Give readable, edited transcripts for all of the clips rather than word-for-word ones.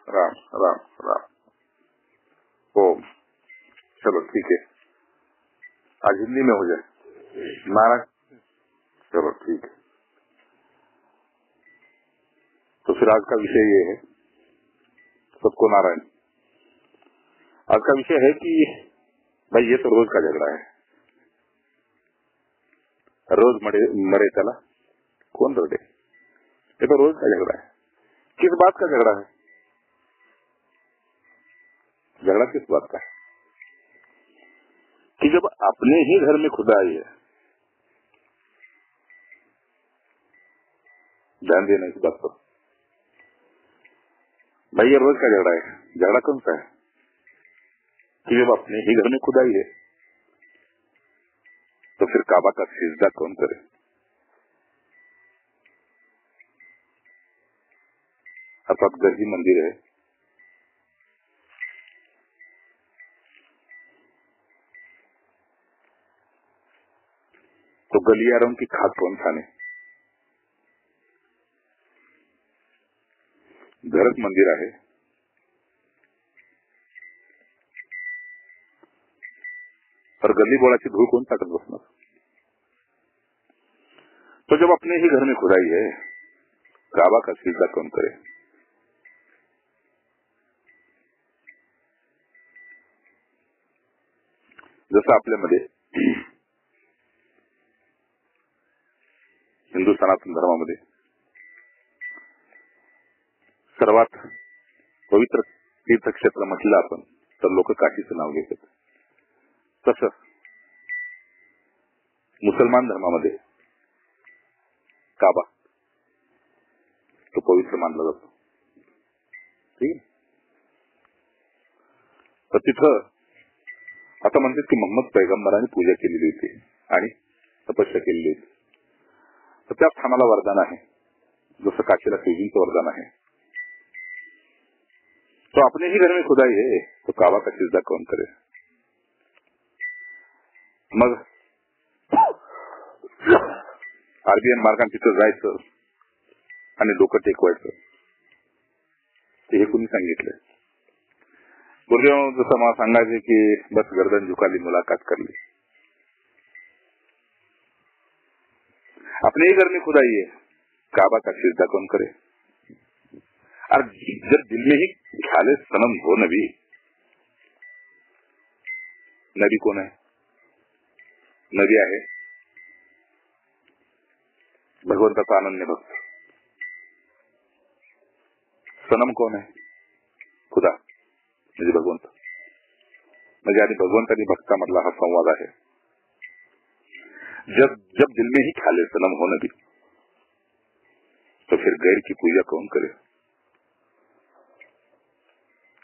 राम राम राम। ओम। चलो ठीक है, आज हिंदी में हो जाए महाराज। चलो ठीक है। तो फिर आज का विषय ये है, सबको नारायण। आज का विषय है कि भाई ये तो रोज का झगड़ा है, रोज मरे चला कौन रोडे, ये तो रोज का झगड़ा है। किस बात का झगड़ा है? झगड़ा किस बात का है कि जब अपने ही घर में खुदाई है, ध्यान देना इस बात पर। भाई ये रोज का झगड़ा है। झगड़ा कौन सा है कि जब अपने ही घर में खुदाई है तो फिर काबा का सिजदा कौन करे? अर्थात घर ही मंदिर है, तो गलियारों की खाद कौन खाने? घरच मंदिर आहे और गली बोळाची धूळ कोण टाकत बसणार? तो जब अपने ही घर में खुदाई है, काबा का सिजदा कौन करे? जसं आपल्यामध्ये हिंदू सनातन धर्मामध्ये सर्वात पवित्र तीर्थक्षेत्र म्हटलं आपण तर लोक काशीचं नाव घेतात, तसं मुसलमान धर्मामध्ये काबा तो पवित्र मानला जातो। ठीक, तर तिथं आता म्हणतात की मोहम्मद पैगंबरांनी पूजा केलेली होती आणि तपस्या केलेली होती, तर त्या स्थानाला वरदान आहे, जसं काशीला शिवजींचं वरदान आहे। तो अपने ही घर में खुदाई है तो काबा का सिजदा कौन करे? मग आरबीएन मार्गाने तिथं जायचं आणि डोकं टेकवायचं, हे कुणी सांगितलंय? गुरुदेव जसं मला सांगायचे की बस गर्दन झुकाली, मुलाकात करली। अपने ही घर में खुदाई है, काबा का सिजदा कौन करे? और जब दिल में ही ख्याल सनम हो नबी, नबी कौन है? नबी आहे भगवंताचा अनन्य भक्त। सनम कौन है? खुदा म्हणजे भगवंत। म्हणजे आणि भगवंत आणि भक्तामधला हा संवाद आहे। जब दिल में ही ख्याल सनम हो नबी, तो फिर गैर की पूजा कौन करे?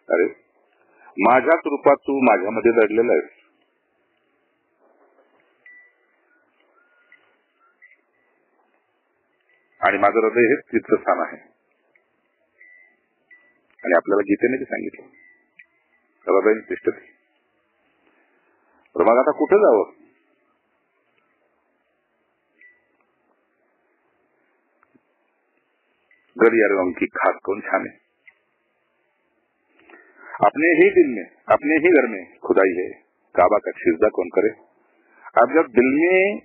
अरे माझ्याच रूपात तू माझ्यामध्ये दडलेला आहेस, आणि माझं हृदय हेच तीर्थस्थान आहे। आणि आपल्याला गीतेने बी सांगितलं हृदय तिष्ठते। तर मग आता कुठे जावं? गलियारों की खाद कौन छाने? अपने ही दिल में, अपने ही घर में खुदाई है, काबा का सिजदा कौन करे? अब जब दिल में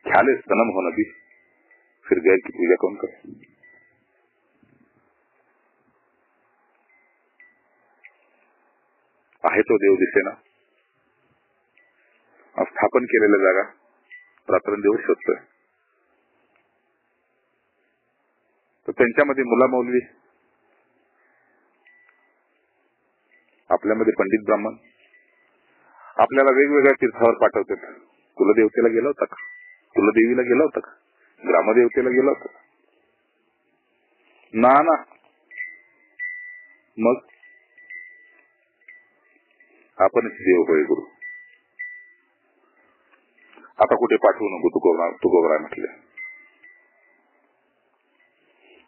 ख्याल सनम हो नबी, फिर गैर की पूजा कौन करे? आहे तो देव दिसेना, स्थापन केलेल्या जागा रात्रंदिवस शोधतोय, तर त्यांच्यामध्ये मुला मौलवी, आपल्यामध्ये पंडित ब्राह्मण आपल्याला वेगवेगळ्या तीर्थावर पाठवतात। कुलदेवतेला गेला होता का? कुलदेवीला गेला होता का? ग्रामदेवतेला गेला होता का? ना मग आपणच देव होय गुरु। आता कुठे पाठवू नको, तुकोबरा म्हटले,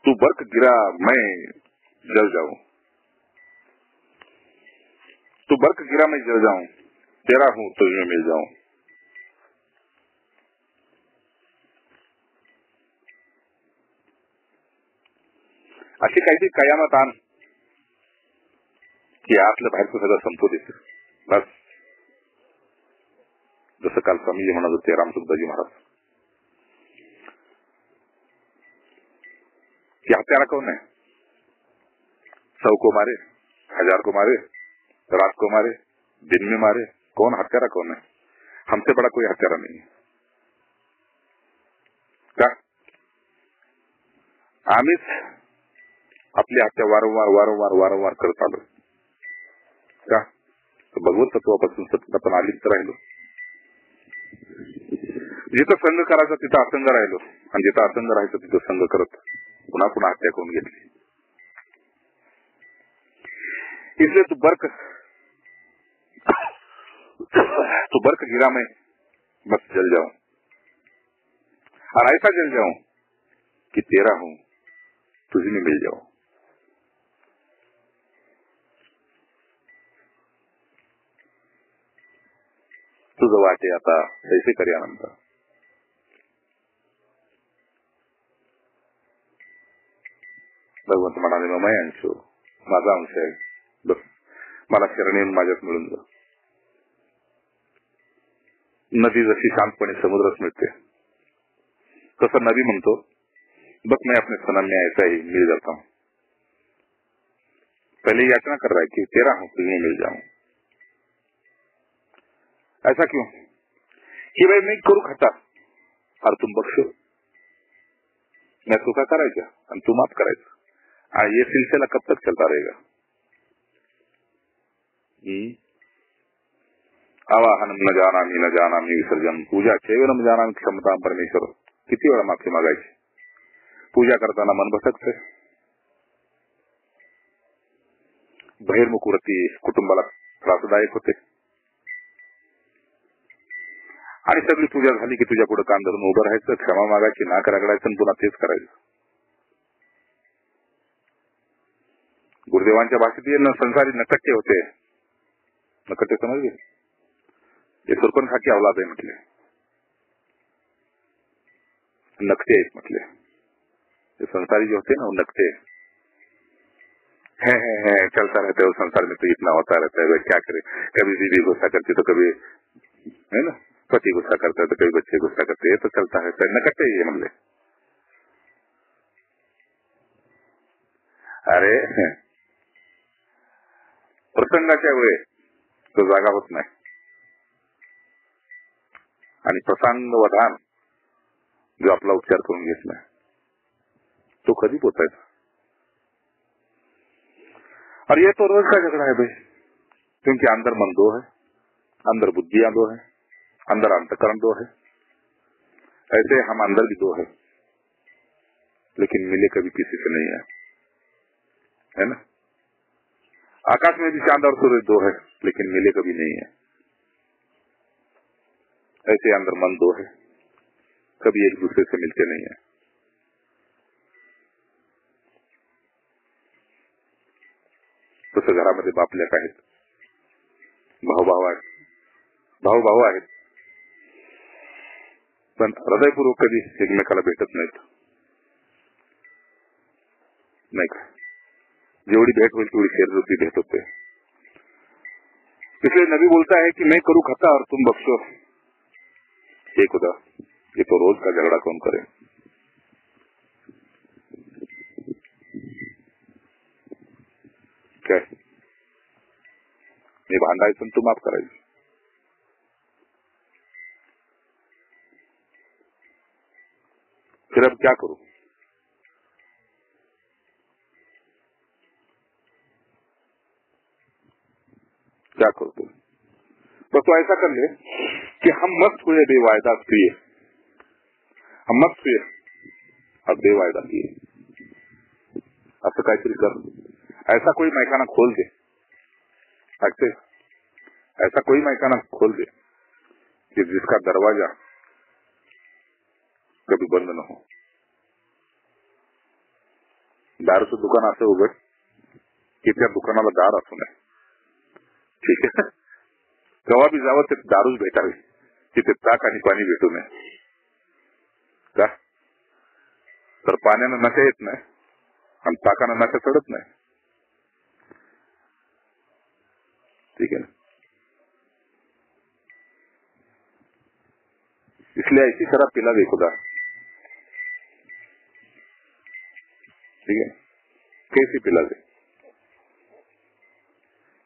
तू बर्क गिरा मैं जल जाऊं, तू बर्क गिरा मैं जल जाऊं, तेरा हूं तुझमें मिल जाऊं। अशी काहीतरी कयामत आण की आतलं बाहेरचं सगळं संपू देत. बस जसं काल स्वामीजी म्हणत होते रामसुखदाजी महाराज कि हत्यारा कौन है? 100 को मारे, 1000 को मारे, रात को मारे, दिन में मारे, कौन हत्यारा कौन है? हमसे बड़ा कोई हत्यारा नहीं है का? आम्हीच आपली हत्या वारंवार वारंवार वारंवार करत आलो का? भगवत तत्वापासून सतत आपण आलिप्त राहिलो. जिथं संघ करायचा तिथं असंग राहिलो आणि जिथं असंग राहायचं तिथं संघ करत पुन्हा पुन्हा हत्या करून घेतली. इसलिए तू बर्क गिरा मैं बस जल जाऊं और ऐसा जल जाऊं कि तेरा हूं तुझी में मिल जाऊं. तुझं वाटे आता तैसे करी आनंद. भगवंत म्हणाले मग मैं अंश माझा अंश आहे. बस मला शरण येऊन माझ्यात मिळून जा. नदी जशी शांतपणे समुद्रात मिळते तसं नदी म्हणतो बस मैं अपने सनम में ऐसा ही मिल जाता हूं. पहले याचना कर रहा है कि तेरा हूं तुझे मिल जाऊं. ऐसा क्यों कि भाई मैं करू खाता और तुम बख्शो. मैं चुका करायच्या आणि तू माफ करायचं. ये सिलसिला कब तक चलता रहेगा? आवाहनम न जानामी विसर्जन पूजा केवलम जानामी क्षमता परमेश्वर. किती वेळा माफी मागायची? पूजा करताना मन भटकते, बहिर्मुख वृत्ती कुटुंबाला त्रासदायक होते आणि सगळी पूजा झाली की तुझ्या पुढे कान धरून उभं राहायचं, क्षमा मागायची, नाक रगडायचं आणि पुन्हा तेच करायचं. गुरुदेवांच्या भाषेत ये संसारी नकट्टे होते. नकट्टे समजले? हे सुरपण खाकी अवलाद आहे म्हटले, नकटे आहेत म्हटले. ते संसारी जे होते ना नकटे है चलता रहता है संसार में तो इतना होता रहता है क्या करे. कभी बीवी गुस्सा करती तो कभी है ना पति गुस्सा करता है तो कभी बच्चे गुस्सा करते. ये तो चलता है नकट्टे ये म्हणले. अरे प्रसंगाच्या वेळे तो जागा होत नाही आणि प्रसंगवधान जो आपला उपचार करून घेत नाही तो कधी पोचायचा. और ये तो रोज का झगड़ा है भाई, क्योंकि अंदर मन दो है, अंदर बुद्धियां दो है, अंदर अंतकरण दो है. ऐसे हम अंदर भी दो है लेकिन मिले कभी किसी से नहीं है ना. आकाश में भी चांद और सूरज दो है लेकिन मिले कभी नहीं है. ऐसे अंदर मन दो है, कभी एक दूसरे से मिलते नहीं है. तसं घरामध्ये बापलेक आहेत, भाऊ आहेत, पण हृदयपूर्वक कधी एकमेकाला भेटत नाहीत नाही का. जेवढी भेट होईल तेवढी शेरजोती भेट होते. इसलिए नबी बोलता है कि मैं करूं खता और तुम बख्शो. हे खुदा ये तो रोज का झगड़ा कौन करे. काय मी भांडायचं तू माफ करायचं. फिर अब क्या करूं? क्या करो तुम? तो ऐसा कर ले कि हम मस्त हुए बेवायदा किए, हम मस्त हुए और बेवायदा किए. असं काहीतरी कर. ऐसा कोई मैखाना खोल दे, ऐसा कोई मैखाना खोल दे कि जिसका दरवाजा कभी बंद न हो. दारूचं दुकान असं उघड की त्या दुकानाला दार असू नये. ठीक आहे. केव्हा बी जावं ते दारूच भेटावी, तिथे ताक आणि पाणी भेटू नये का. तर पाण्यानं नशा येत नाही आणि ताकानं नशा चढत नाही. ठीक है ना। इसलिए ऐसी शराब पिला दे खुदा, ठीक है, कैसी पिला दे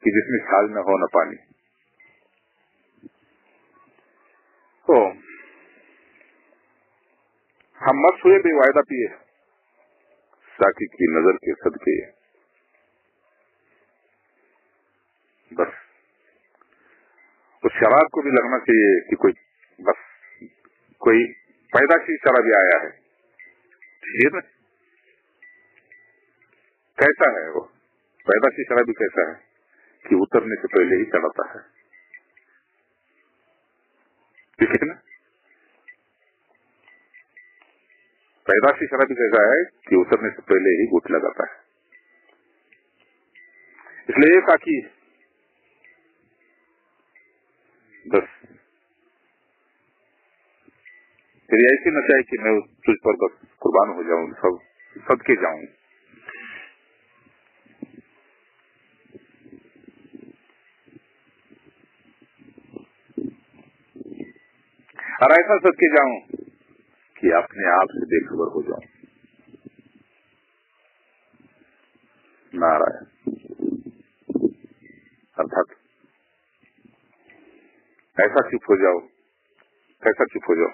कि जिसमें छाल न हो न पानी। तो हम मत हुए बेवायदा पिए, साकी की नजर के सदके, बस उस शराब को भी लगना चाहिए कि कोई पैदाशी शराबी आया है, ठीक है ना। कैसा है वो पैदाशी शराबी, कैसा है कि उतरने से पहले ही चढ़ाता है, ठीक है ना। पैदाशी शराबी कैसा है कि उतरने से पहले ही घुट लगाता है। इसलिए ताकि बस तेरी ऐसी न चाहे कि मैं तुझ पर बस कुर्बान हो जाऊं, सब सदके जाऊं। और ऐसा सदके जाऊं कि अपने आप से बेखबर हो जाऊं। नारायण, अर्थात ऐसा चुप हो जाओ, कैसा चुप हो जाओ,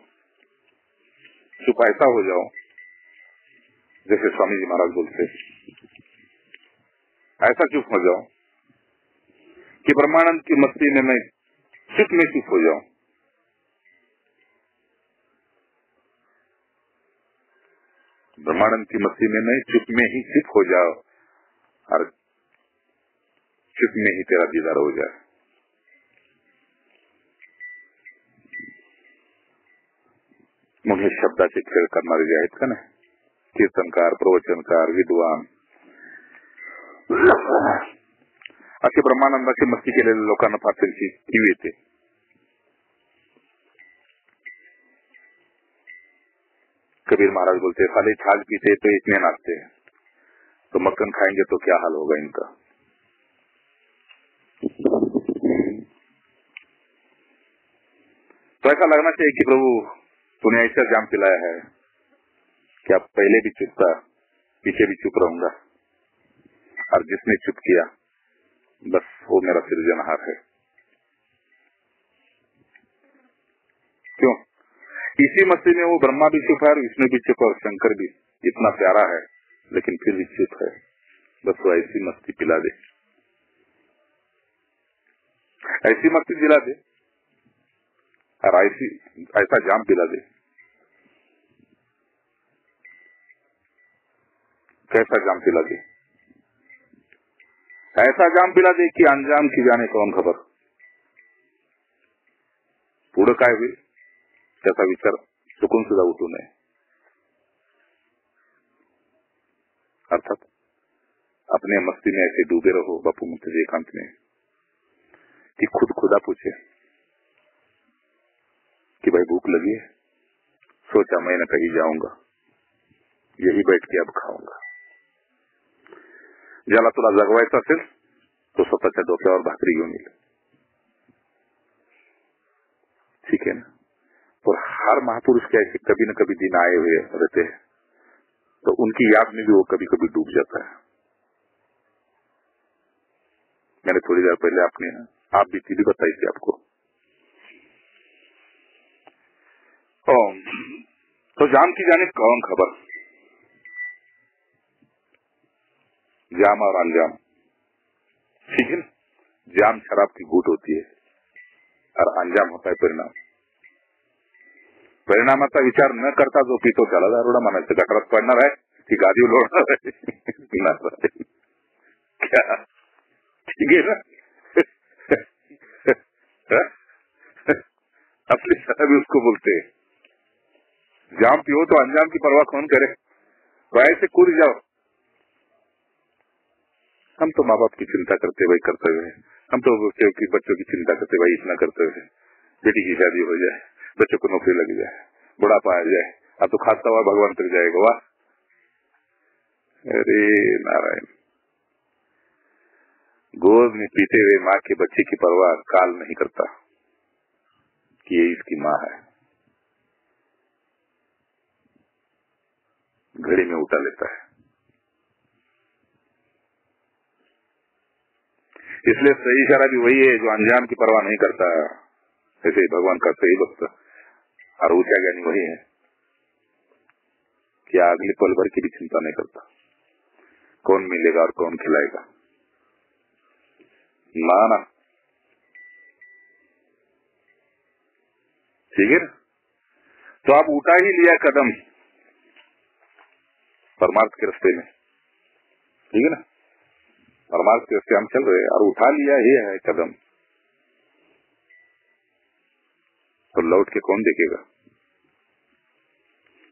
चुप ऐसा हो जाओ जैसे स्वामी जी महाराज बोलते, ऐसा चुप हो जाओ कि ब्रह्मानंद की मस्ती में मैं चुप में चुप हो जाऊं। ब्रह्मानंद की मस्ती में मैं चुप में ही चुप हो जाओ और चुप में ही तेरा दीदार हो जाए। मुझे शब्दाचे खेळ करणारे जे आहेत का नाही, कीर्तनकार, प्रवचनकार, विद्वान, असे ब्रह्मानंदाची मस्ती केलेल्या लोकांना फार त्यांची कीव येते। कबीर महाराज बोलते, साले छाछ पीते तो इतने नाचते, तो मक्खन खाएंगे तो क्या हाल होगा इनका। तो ऐसा लगना चाहिए कि प्रभु तूने ऐसा जाम पिलाया है कि अब पहले भी चुप था, पीछे भी चुप रहूंगा, और जिसने चुप किया बस वो मेरा सृजनहार है। क्यों? इसी मस्ती में वो ब्रह्मा भी चुप है और विष्णु भी चुप और शंकर भी इतना प्यारा है, लेकिन फिर भी चुप है। बस वो ऐसी मस्ती पिला दे, ऐसी मस्ती दिला दे और ऐसा जाम पिला दे। कैसा जाम पिला दे? ऐसा जाम पिला दे की अंजाम की जाने कौन खबर। पुढे काय होईल त्याचा विचार चुकून सुद्धा उठू नये। अर्थात अपने मस्ती में ऐसे डूबे रहो बापू मुझे एकांत में कि खुद खुदा पूछे कि भाई भूख लगी है, सोचा मैं न कहीं जाऊंगा, यही बैठ के अब खाऊंगा। ज्याला तुला जगवायचं असेल तो स्वतःच्या डोक्यावर भाकरी घेऊन येईल, ठीक है ना। और हर महापुरुष के ऐसे कभी न कभी दिन आए हुए रहते हैं, तो उनकी याद में भी वो कभी कभी डूब जाता है। मैंने थोड़ी देर पहले आप बीती भी बताई थी आपको। तो जाम की जाने कौन खबर। जाम और अनजाम, ठीक है ना। जाम शराब की घूट होती है और अनजाम होता है परिणाम। परिणामाचा विचार न करता जो पितो त्याला दारुडा म्हणायचं। गटारात पडणार आहे ती गादी लोळणार आहे क्या, ठीक है ना। असली शराबी उसको बोलते हैं। जाम पियो तो अंजाम की परवाह कौन करे, वह से कूद जाओ। हम तो माँ बाप की चिंता करते भाई कर्तव्य है, हम तो बच्चों की चिंता करते भाई इतना कर्तव्य है, बेटी की शादी हो जाए, बच्चों को नौकरी लग जाए, बुढ़ापा आ जाए, अब तो खाता हुआ भगवान तक जाएगा। वाह, अरे नारायण। गोद में पीते हुए माँ के बच्चे की परवाह काल नहीं करता कि ये इसकी माँ है, घड़ी में उठा लेता है। इसलिए सही शराबी वही है जो अंजाम की परवाह नहीं करता। ऐसे ही भगवान का सही भक्त और ऊंचा ज्ञानी वही है कि अगले पल भर की भी चिंता नहीं करता कौन मिलेगा और कौन खिलाएगा। ना ठीक है ना। तो आप उठा ही लिया कदम परमार्थ के रास्ते में, ठीक है ना। परमार्थ के रास्ते हम चल रहे हैं और उठा लिया ही है कदम, तो लौट के कौन देखेगा।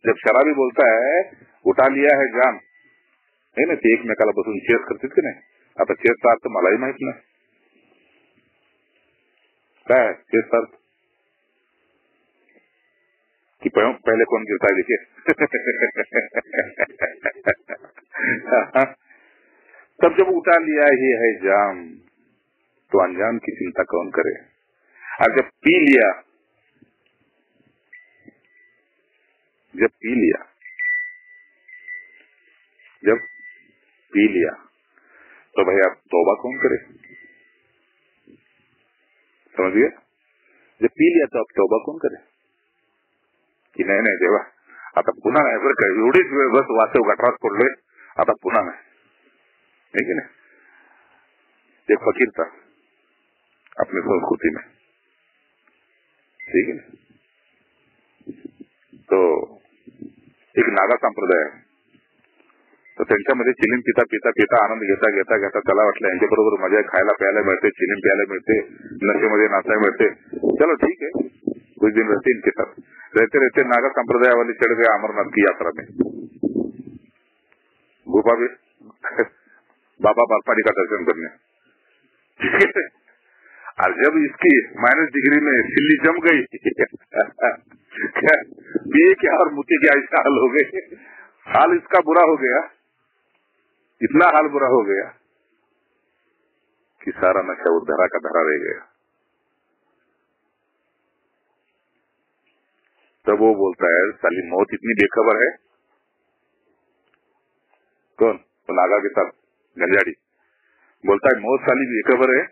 जब शराबी बोलता है उठा लिया है जाम, है ना, ते एकमेकाला बसून चेस करतात की नाही। आता चेसचा अर्थ मलाही माहित नाही काय है चेसचा अर्थ, कि पहले कौन गिरता है देखिए। तब जब उठा लिया ही है जाम तो अंजाम की चिंता कौन करे। और जब पी लिया, जब पी लिया तो भाई आप तौबा कौन करे, समझिए। जब पी लिया तो आप तौबा कौन करे की नाही देवा आता पुन्हा नाही बरं का, एवढीच वेळ बस वाचव गटरात पडलोय आता पुन्हा नाही, है कि नहीं। एक फकीर था अपनी संस्कृति में, ठीक है ना। तो एक नागा संप्रदाय आहे, तर त्यांच्यामध्ये चिलीम पिता पिता पिता आनंद घेता घेता घेता त्याला वाटलं यांच्या बरोबर मजा खायला प्यायला मिळते, चिलीम प्यायला मिळते, नशेमध्ये नाचायला मिळते, चलो ठीक है कुछ दिन रहते इनके साथ। रहते रहते नागा संप्रदाय वाले चढ़ गए अमरनाथ की यात्रा में, गुफा में बाबा बारपानी का दर्शन करने। और जब इसकी -डिग्री में सिल्ली जम गई पिए क्या और मुझे क्या ऐसा हाल हो गए। हाल इसका बुरा हो गया, इतना हाल बुरा हो गया कि सारा नशा धरा का धरा रह गया। तब वो बोलता है साली मौत इतनी बेखबर है। कौन? तो नागा के साथ गंजाड़ी बोलता है मौत साली बेखबर है,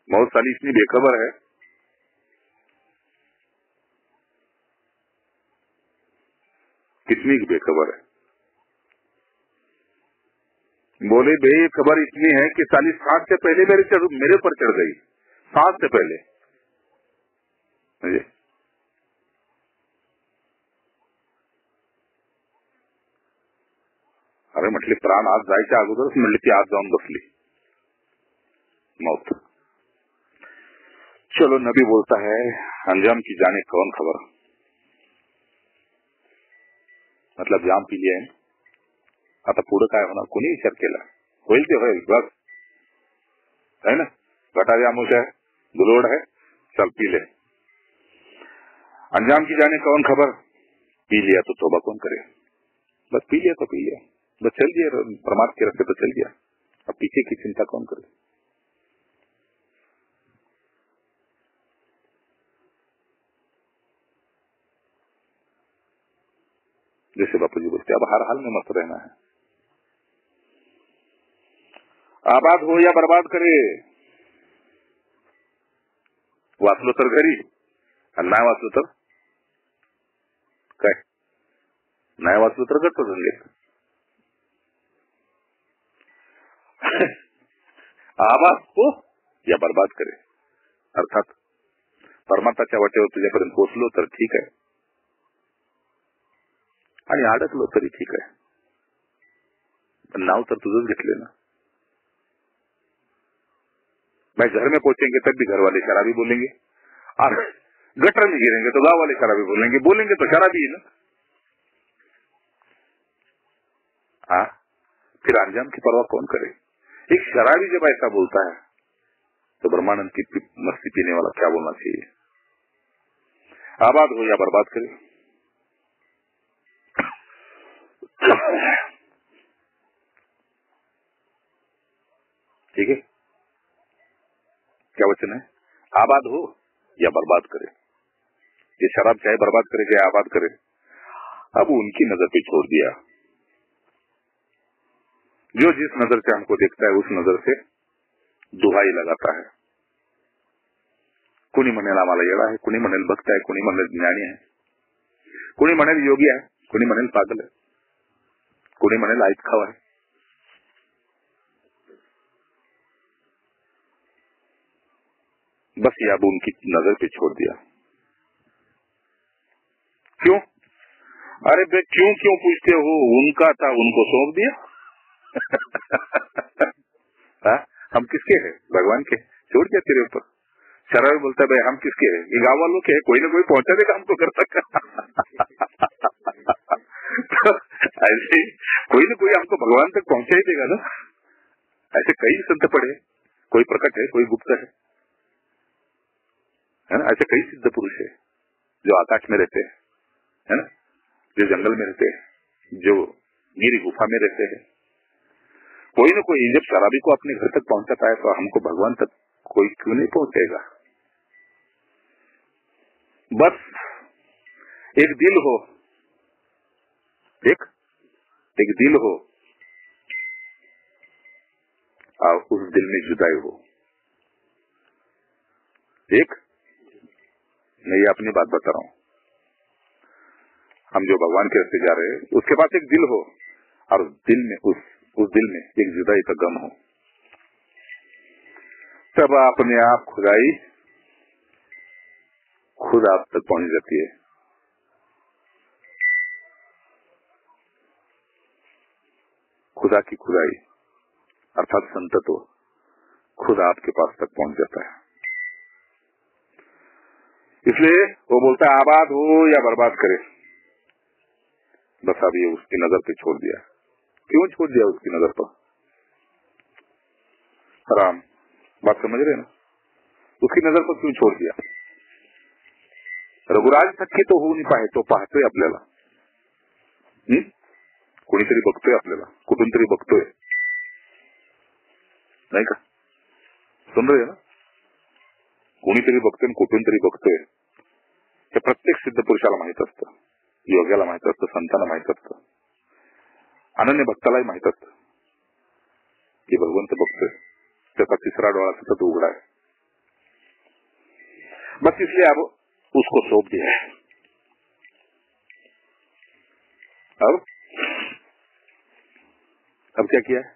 मौत साली इतनी बेखबर है कितनी बेखबर है। बोले भाई खबर इतनी है कि साली सांस से पहले मेरे पर चढ़ गई, सांस से पहले। अरे म्हटले प्राण आज जायच्या अगोदरच म्हणले ती आज जाऊन बसली मौत। चलो नबी बोलता है अंजाम की जाने कौन खबर, मतलब जाम पी लिया है, आता पुढे काय होणार कोणी विचार केला, होईल ते होईल बस, है ना। घटावी आमुष है, दुलोड है, चल पी ले। अंजाम की जाने कौन खबर, पी लिया तो तौबा कौन करे। बस पी लिया तो पी लिया, बस चल दिया परमात्मा के रास्ते तो चल गया, अब पीछे की चिंता कौन करे। जैसे बापू जी बोलते अब हर हाल में मस्त रहना है, आबाद हो या बर्बाद करे, वाचलो तर घरी आणि नाही वाचलो तर काय, नाही वाचलो तर गट्ट जंगेत। आबाद हो या बर्बाद करे, अर्थात परमात्माच्या वाटेवर तुझ्यापर्यंत पोहोचलो तर ठीक आहे आणि अडकलो तरी ठीक आहे, पण नाव तर तुझंच घेतले ना। भाई घर में पहुंचेंगे तब भी घर वाले शराबी बोलेंगे, और गटर में गिरेंगे तो गांव वाले शराबी बोलेंगे, बोलेंगे तो शराबी है ना। हाँ, फिर अंजाम की परवाह कौन करे। एक शराबी जब ऐसा बोलता है तो ब्रह्मानंद की मस्ती पीने वाला क्या बोलना चाहिए, आबाद हो या बर्बाद करे। ठीक है, क्या वचन है? आबाद हो या बर्बाद करे। ये शराब चाहे बर्बाद करे चाहे आबाद करे, अब उनकी नजर पे छोड़ दिया। जो जिस नजर से हमको देखता है उस नजर से दुहाई लगाता है। कुणी म्हणेल आम्हाला येडा आहे, कुणी म्हणेल भक्त आहे, कुणी म्हणेल ज्ञानी आहे, कुणी म्हणेल योगी आहे, कुणी म्हणेल पागल आहे, कुणी म्हणेल ऐत खाव आहे। बस ये अब उनकी नजर पे छोड़ दिया। क्यों? अरे बे क्यों क्यों पूछते हो? उनका था, उनको सौंप दिया। हम किसके हैं? भगवान के। छोड़ दिया तेरे ऊपर। शराब बोलता है भाई हम किसके हैं? ये गाँव वालों के हैं, कोई ना कोई पहुंचा देगा हमको घर तक। तो ऐसे कोई ना कोई हमको भगवान तक पहुंचा ही देगा ना। ऐसे कई संत पढ़े, कोई प्रकट है, कोई गुप्त है ना। ऐसे कई सिद्ध पुरुष है जो आकाश में रहते हैं, है ना, जो जंगल में रहते हैं, जो गिरी गुफा में रहते हैं। कोई ना कोई जब शराबी को अपने घर तक पहुंचाता है तो हमको भगवान तक कोई क्यों नहीं पहुंचेगा? बस एक दिल हो, एक दिल हो और उस दिल में जुदाई हो। एक मैं ये अपनी बात बता रहा हूं, हम जो भगवान के रास्ते जा रहे हैं उसके पास एक दिल हो और दिल में उस दिल में एक जुदाई का गम हो, तब अपने आप खुदाई खुद आप तक पहुंच जाती है। खुदा की खुदाई अर्थात संतत्व खुद आपके पास तक पहुंच जाता है। इसलिए वो बोलता है आबाद हो या बर्बाद करे। बस अब ये उसकी नजर पे छोड़ दिया। क्यों छोड़ दिया उसकी नजर पर? राम बात समझ रहे ना? उसकी नजर पर क्यों छोड़ दिया? रघुराज सख्खी तो होऊ नाही पाहे, तो पाहतोय आपल्याला, कोणीतरी बघतोय आपल्याला, कुठून तरी बघतोय, नाही का? समज ना, कोणीतरी बघतोय, कुठून तरी बघतोय। हे प्रत्येक सिद्ध पुरुषाला माहित असतं, योग्याला माहित असतं, संतांना माहित असतं, अनन्य भक्तालाही माहित असतं की भगवंत बघतोय, त्याचा तिसरा डोळा सतत उघडा है। बस इसलिए अब उसको सौंप दिया है। अब क्या किया है?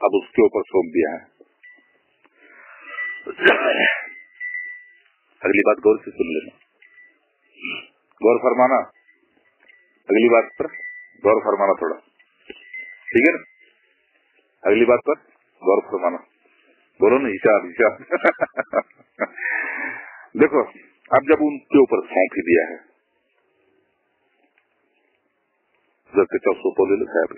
अब उसके ऊपर सौंप दिया है। अगली बात गौर से सुन लेना, गौर फरमाना, अगली बात पर गौर फरमाना थोड़ा, ठीक है ना? अगली बात पर गौर फरमाना। बोलो ना हिसाब हिसाब। देखो अब जब उनके ऊपर सौंप ही दिया है, जर त्याच्यावर सोपवलेलं साहेब,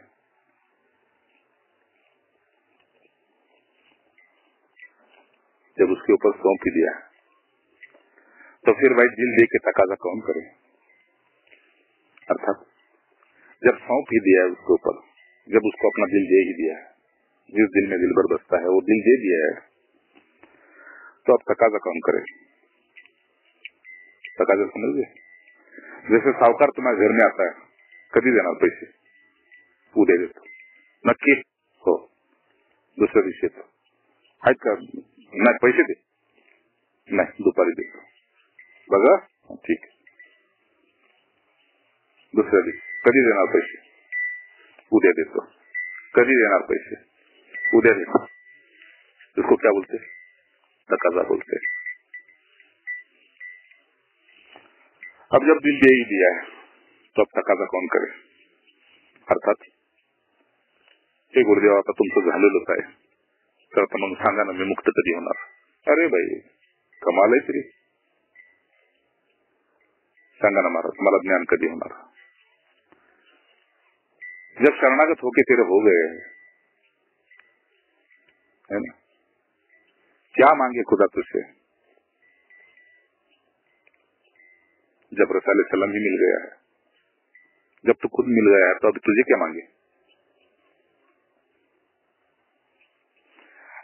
जब उसके ऊपर सौंप ही दिया तो फिर भाई दिल दे के तकाजा कौन करे? अर्थात जब सौंप ही दिया है उसके ऊपर, जब उसको अपना दिल दे ही दिया है, जिस दिल में दिल भर बसता है वो दिल दे दिया है, तो अब तकाजा कौन करे? तकाजा समझ गए? जैसे सावकार तुम्हारे घर में आता है, कधी देणार पैसे? उद्या देतो, नक्की हो, दुसऱ्या दिवशी येतो, आहेत का? नाही पैसे दे, नाही दुपारी देतो, बघा ठीक, दुसऱ्या दिवशी कधी देणार पैसे? उद्या देतो, कधी देणार पैसे? उद्या देतो। इसको क्या बोलते? तकाजा बोलते। अब जब दिल दे ही दिया है तो अब तकाजा कौन करे? अर्थात हे गुरुदेव आता तुमचं झालेलंच आहे, तर आता मग सांगा ना मी मुक्त कधी होणार? अरे भाई कमाल आहे तरी, सांगा ना महाराज मला ज्ञान कधी होणार? जब शरणागत होके तेरे हो गए है ना, क्या मांगे खुदा तुझसे? जब रसाले सलम ही मिल गया है, जब तू खुद मिल गया है तो अभी तुझे क्या मांगे?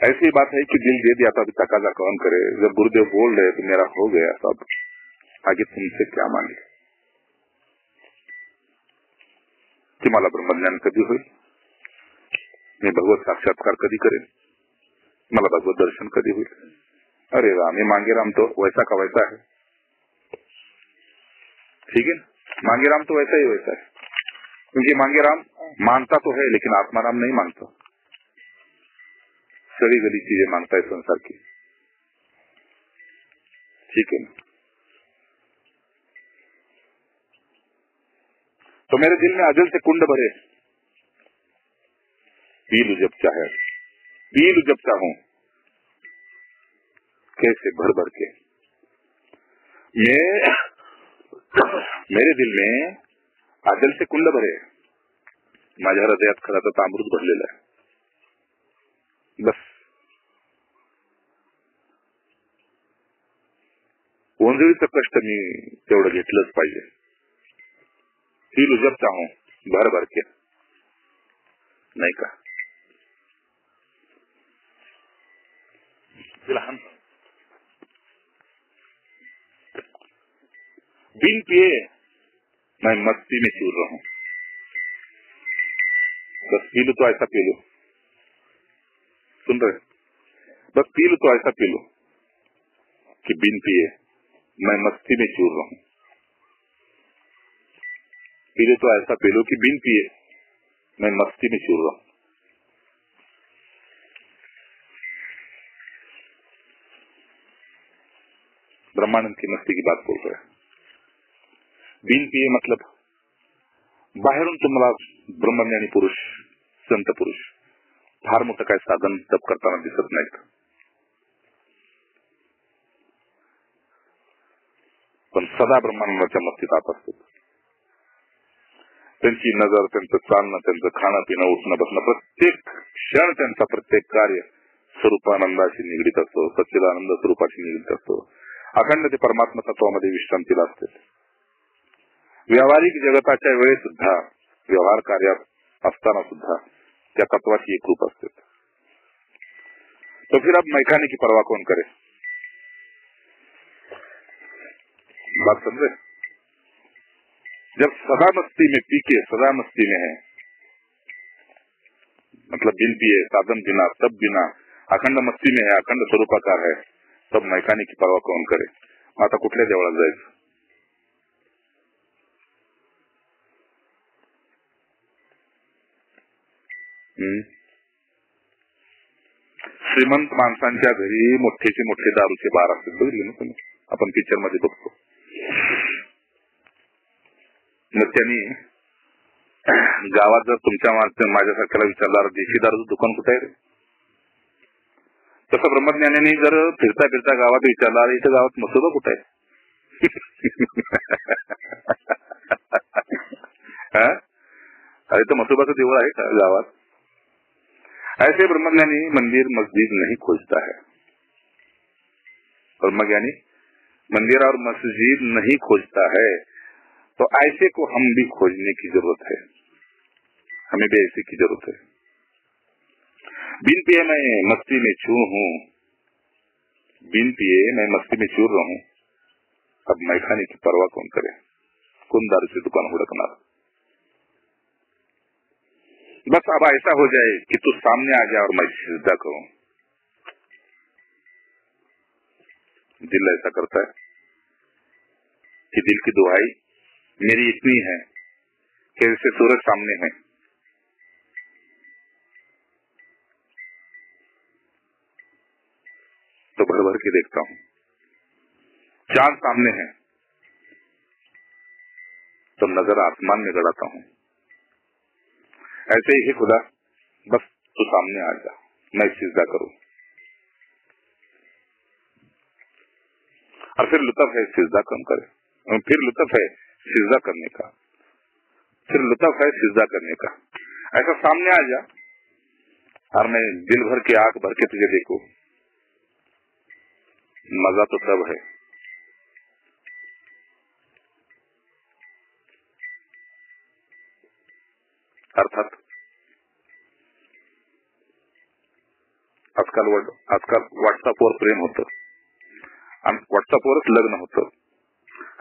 ऐसी बात है कि दिल दे दिया तो अभी तकाजा कौन करे। जब गुरुदेव बोल रहे तो मेरा हो गया, तो अब आगे तुमसे क्या मांगे की मला ब्रह्मज्ञान कधी होईल, मी भगवत साक्षात्कार कधी करेन, मला भगवत दर्शन कधी होईल। अरे राम, ये मांगे राम तो वैसा का वैसा है, ठीक है, मांगे राम तो वैसा ही वैसा है। क्योंकि मांगे राम मांगता तो है लेकिन आत्माराम नहीं मांगता, सड़ी गली चीजें मांगता है संसार की, ठीक है। तो मेरे दिल में अजल से कुंड भरे, पी लू जब चाहे, पी लू जब चाहूं, कैसे भर भर के। मेरे दिल में अजल से कुंड भरे, माझ्या हृदयात खरं तर अमृत भरलेलं आहे। बस ओंजळीचं कष्ट मी तेवढं घेतलंच पाहिजे। पी लू जब चाहूं, भर भर के, नाही का। बिन पिए मैं मस्ती में चूर रहा हूं, बस पी लो तो ऐसा पी लो, सुन रहे, बस पी लो तो ऐसा पी लो कि बिन पिए मैं मस्ती में चूर रहा हूं, पी लो तो ऐसा पी लो कि बिन पिए मैं मस्ती में चूर रहा हूं। ब्रह्मानंद की मस्ती की बात बोल रहे हैं। बिन पिए मतलब बाहेरून तुम्हाला ब्रह्मज्ञानी पुरुष, संत पुरुष फार मोठं काय साधन तप करताना दिसत नाहीत, पण सदा ब्रह्मानंदाच्या मस्तीत आत असतात। त्यांची नजर, त्यांचं चालणं, त्यांचं खाणं पिणं, उठणं बसणं, प्रत्येक क्षण त्यांचा प्रत्येक कार्य स्वरूपानंदाशी निगडीत असतो, सच्चिदानंद स्वरूपाशी निगडीत असतो, अखंड ते परमात्मा तत्वामध्ये विश्रांतीला असते। व्यावहारिक जगताच्या वेळी सुद्धा, व्यवहार कार्यात असताना सुद्धा त्या तत्वाची एक रूप असते। तो फिर अब मैखाने की परवाह कौन करे, बात समझे। जब सदा मस्ती में पी के सदा मस्ती में है, मतलब बिन पिए, साधन बिना, तब बिना, अखंड मस्ती में है, अखंड स्वरूपाकार है, तब मैखाने की परवाह कौन करे। आता कुठल्या देवळात जायचं, श्रीमंत माणसांच्या घरी मोठेचे मोठे दारूचे बार असतात, बघितले ना तुम्ही, आपण पिक्चर मध्ये बघतो। मग त्यांनी गावात जर तुमच्या माझ्यासारख्याला विचारलं देशी दारूचं दुकान कुठे आहे रे, तसं ब्रह्मज्ञानाने जर फिरता फिरता गावात विचारलं इथं गावात मसोबा कुठे आहे, अरे तो मसोबाचं देऊळ आहे का गावात। ऐसे ब्रह्मज्ञानी मंदिर मस्जिद नहीं खोजता है, ब्रह्मज्ञानी मंदिर और मस्जिद नहीं खोजता है, तो ऐसे को हम भी खोजने की जरूरत है, हमें भी ऐसे की जरूरत है। बिन पिए मैं मस्ती में चूर हूँ, बिन पिए मैं मस्ती में चूर रहा हूँ, अब मैखाने की परवाह कौन करे, कौन दारू से दुकान हुड़कना। बस अब ऐसा हो जाए कि तू सामने आ जाए और मैं सिजदा करूं। दिल ऐसा करता है कि दिल की दुहाई मेरी इतनी है कि जैसे सूरज सामने है, तो भर भर के देखता हूं, चांद सामने है तो नजर आसमान में गड़ाता हूं। ऐसे ही खुदा, बस तू सामने आ जा, मैं सिजदा करूं। और फिर लुत्फ है सिजदा कम करे, फिर लुत्फ है सिजदा करने का, फिर लुत्फ है सिजदा करने का। ऐसा सामने आ जा और मैं दिल भर के आंख भर के तुझे देखूं, मजा तो तब है अर्थात आजकाल व्हॉट्सअपवर प्रेम होतं आणि व्हॉट्सअपवरच लग्न होतं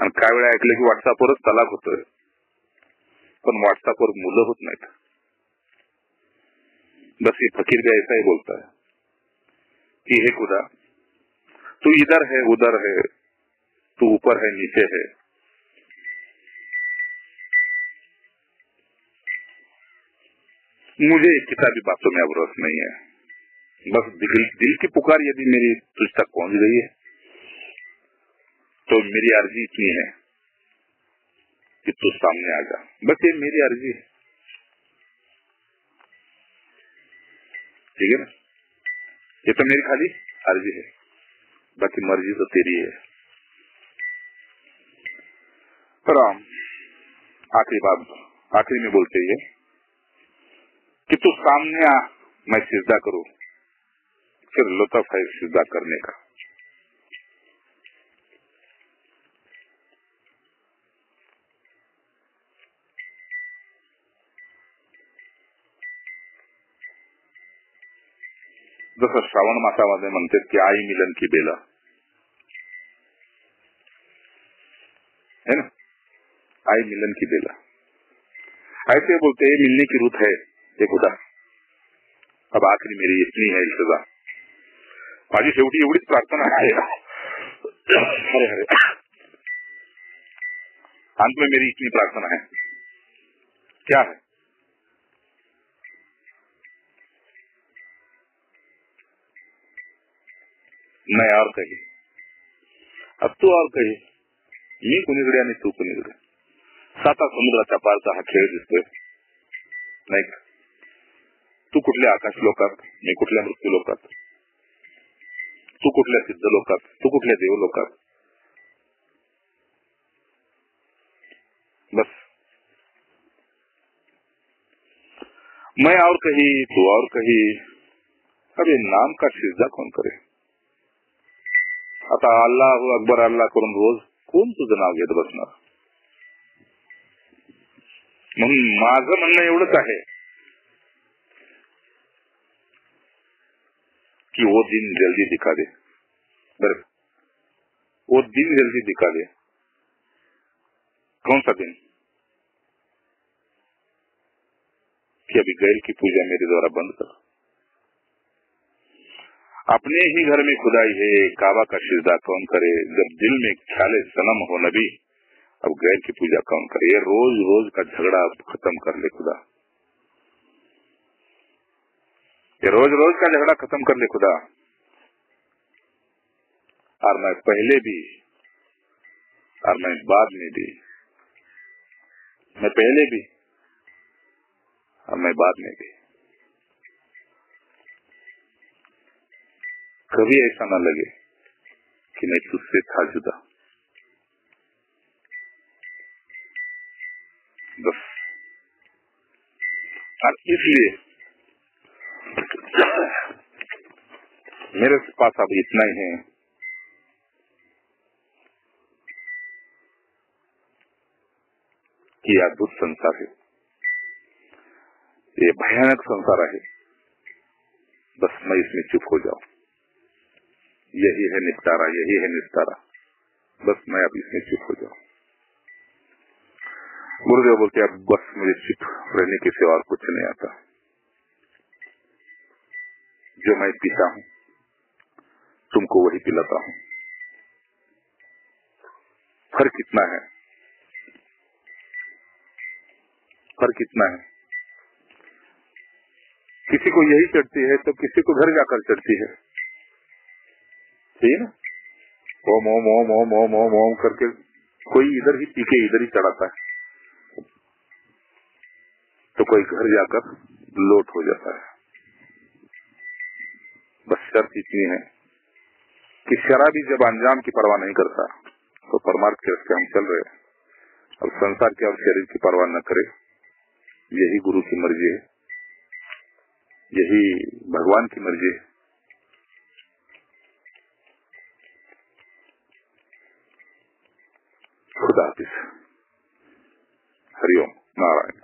आणि काय वेळा ऐकलं की व्हॉट्सअपवरच तलाक होतोय, पण व्हॉट्सअपवर मुलं होत नाहीत. बस ये फकीर भी ऐसा ही बोलता है कि हे खुदा तू इधर है उधर है, तू ऊपर है नीचे है. मुझे किताबी बातों में अब रस नहीं है. बस दिल की पुकार यदि मेरी तुझ तक पहुंच गई है तो मेरी अर्जी इतनी है कि तू सामने आ जा. बस ये मेरी अर्जी है, ठीक है ना. ये तो मेरी खाली अर्जी है, बाकी मर्जी तो तेरी है. पर आखिरी में बोलते ही कि तू सामने आ, मैं सिजदा करूं. फिर लुत्फ है सिजदा करने का. जसं श्रावण मासामध्ये म्हणतात की आई मिलन की बेला है ना, आई मिलन की बेला. ऐसे बोलते मिलने की रुत है ये खुदा. अब आखिरी मेरी इतनी है इल्तजा, माझी शेवटी एवढीच प्रार्थना आहे. हरे हरे अंत में मेरी इतनी प्रार्थना है. क्या है? मैं और कही, अब तू और कही. मी कुणीकडे आणि तू कुणीकडे. साता समुद्राच्या पारचा हा खेळ दिसतोय नाही का. तू कुठल्या आकाश लोकात, मी कुठल्या मृत्यू लोकात. तू कुठल्या सिद्ध लोकात, तू कुठल्या देव लोकात. बस मैं और कही, तू और कही. अब ये नाम का सिजदा कौन करे. आता अल्लाह अकबर अल्लाह करून रोज कोण तुझं नाव घेत बसणार. म्हणून माझं म्हणणं एवढंच आहे कि वो दिन जल्दी दिखा दे. बरं, वो दिन जल्दी दिखा दे. कौन सा दिन? कि अभी गैर की पूजा मेरे द्वारा बंद कर. अपने ही घर में खुदाई है, काबा का सिजदा कौन करे. जब दिल में ख्याल सनम हो नबी, अब गैर की पूजा कौन करे. ये रोज रोज का झगड़ा खत्म कर ले खुदा. ये रोज रोज का झगड़ा खत्म कर ले खुदा. और मैं पहले भी और मैं बाद में भी, मैं पहले भी और मैं बाद में भी, कभी ऐसा न लगे कि मैं तुझसे था जुदा. बस. और इसलिए मेरे पास अब इतना ही है कि अद्भुत संसार है, ये भयानक संसार है. बस मैं इसमें चुप हो जाऊं. यही है निस्तारा, यही है निस्तारा. बस मैं अब इसमें चुप हो जाऊं. गुरुदेव बोलते अब बस मुझे चुप रहने के सिवा और कुछ नहीं आता. जो मैं पीता हूं तुमको वही पिलाता हूं. फर्क कितना है, फर्क कितना है. किसी को यही चढ़ती है तो किसी को घर जाकर चढ़ती है. ठीक है ना. ओम ओम ओम ओम ओम ओम ओम करके कोई इधर ही पी के इधर ही चढ़ाता है तो कोई घर जाकर लोट हो जाता है. बस शर्त इतनी है कि शराबी जब अंजाम की परवाह नहीं करता तो परमार्थ के रास्ते हम चल रहे हैं. अब संसार की और शरीर की परवाह न करे. यही गुरु की मर्जी है, यही भगवान की मर्जी है. खुदा हाफिज. हरिओम नारायण.